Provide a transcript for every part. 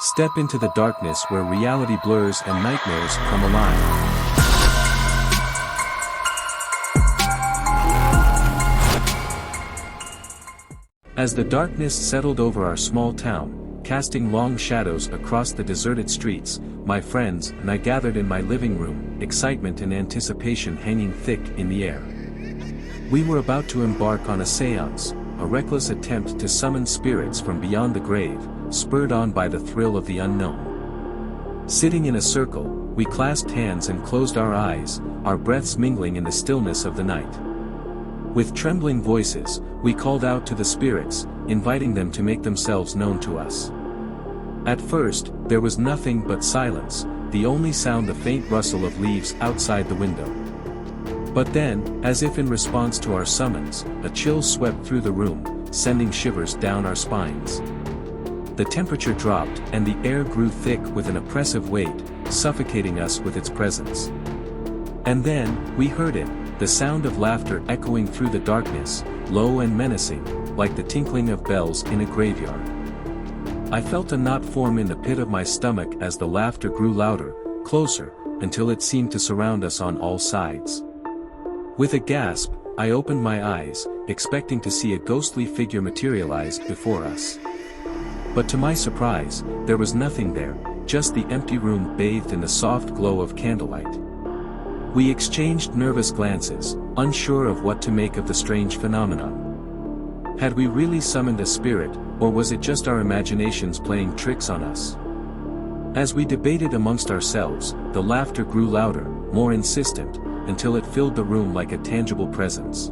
Step into the darkness where reality blurs and nightmares come alive. As the darkness settled over our small town, casting long shadows across the deserted streets, my friends and I gathered in my living room, excitement and anticipation hanging thick in the air. We were about to embark on a séance, a reckless attempt to summon spirits from beyond the grave, spurred on by the thrill of the unknown. Sitting in a circle, we clasped hands and closed our eyes, our breaths mingling in the stillness of the night. With trembling voices, we called out to the spirits, inviting them to make themselves known to us. At first, there was nothing but silence, the only sound the faint rustle of leaves outside the window. But then, as if in response to our summons, a chill swept through the room, sending shivers down our spines. The temperature dropped and the air grew thick with an oppressive weight, suffocating us with its presence. And then, we heard it, the sound of laughter echoing through the darkness, low and menacing, like the tinkling of bells in a graveyard. I felt a knot form in the pit of my stomach as the laughter grew louder, closer, until it seemed to surround us on all sides. With a gasp, I opened my eyes, expecting to see a ghostly figure materialize before us. But to my surprise, there was nothing there, just the empty room bathed in the soft glow of candlelight. We exchanged nervous glances, unsure of what to make of the strange phenomenon. Had we really summoned a spirit, or was it just our imaginations playing tricks on us? As we debated amongst ourselves, the laughter grew louder, more insistent, until it filled the room like a tangible presence.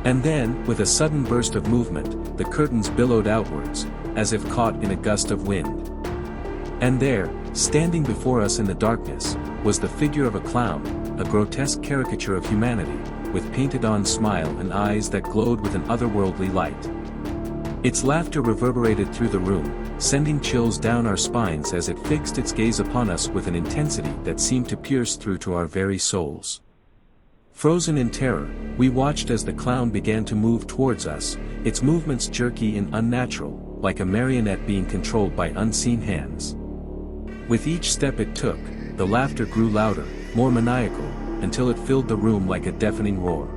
And then, with a sudden burst of movement, the curtains billowed outwards, as if caught in a gust of wind. And there, standing before us in the darkness, was the figure of a clown, a grotesque caricature of humanity, with painted-on smile and eyes that glowed with an otherworldly light. Its laughter reverberated through the room, sending chills down our spines as it fixed its gaze upon us with an intensity that seemed to pierce through to our very souls. Frozen in terror, we watched as the clown began to move towards us, its movements jerky and unnatural, like a marionette being controlled by unseen hands. With each step it took, the laughter grew louder, more maniacal, until it filled the room like a deafening roar.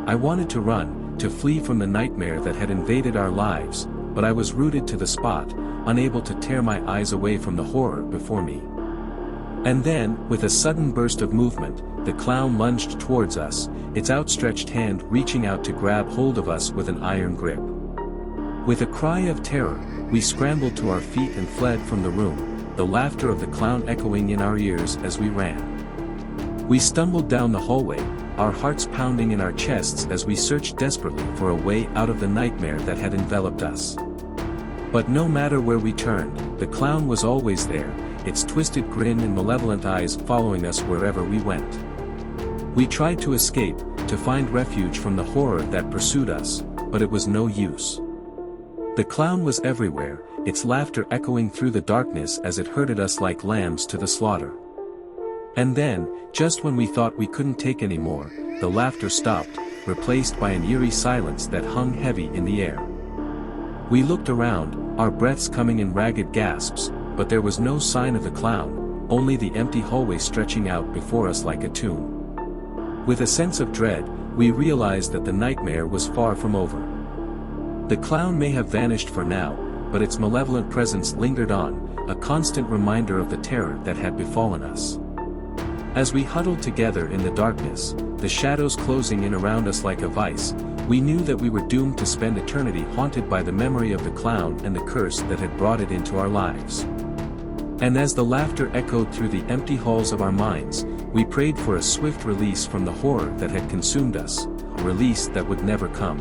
I wanted to run, to flee from the nightmare that had invaded our lives, but I was rooted to the spot, unable to tear my eyes away from the horror before me. And then, with a sudden burst of movement, the clown lunged towards us, its outstretched hand reaching out to grab hold of us with an iron grip. With a cry of terror, we scrambled to our feet and fled from the room, the laughter of the clown echoing in our ears as we ran. We stumbled down the hallway, our hearts pounding in our chests as we searched desperately for a way out of the nightmare that had enveloped us. But no matter where we turned, the clown was always there, its twisted grin and malevolent eyes following us wherever we went. We tried to escape, to find refuge from the horror that pursued us, but it was no use. The clown was everywhere, its laughter echoing through the darkness as it herded us like lambs to the slaughter. And then, just when we thought we couldn't take any more, the laughter stopped, replaced by an eerie silence that hung heavy in the air. We looked around, our breaths coming in ragged gasps, but there was no sign of the clown, only the empty hallway stretching out before us like a tomb. With a sense of dread, we realized that the nightmare was far from over. The clown may have vanished for now, but its malevolent presence lingered on, a constant reminder of the terror that had befallen us. As we huddled together in the darkness, the shadows closing in around us like a vice, we knew that we were doomed to spend eternity haunted by the memory of the clown and the curse that had brought it into our lives. And as the laughter echoed through the empty halls of our minds, we prayed for a swift release from the horror that had consumed us, a release that would never come.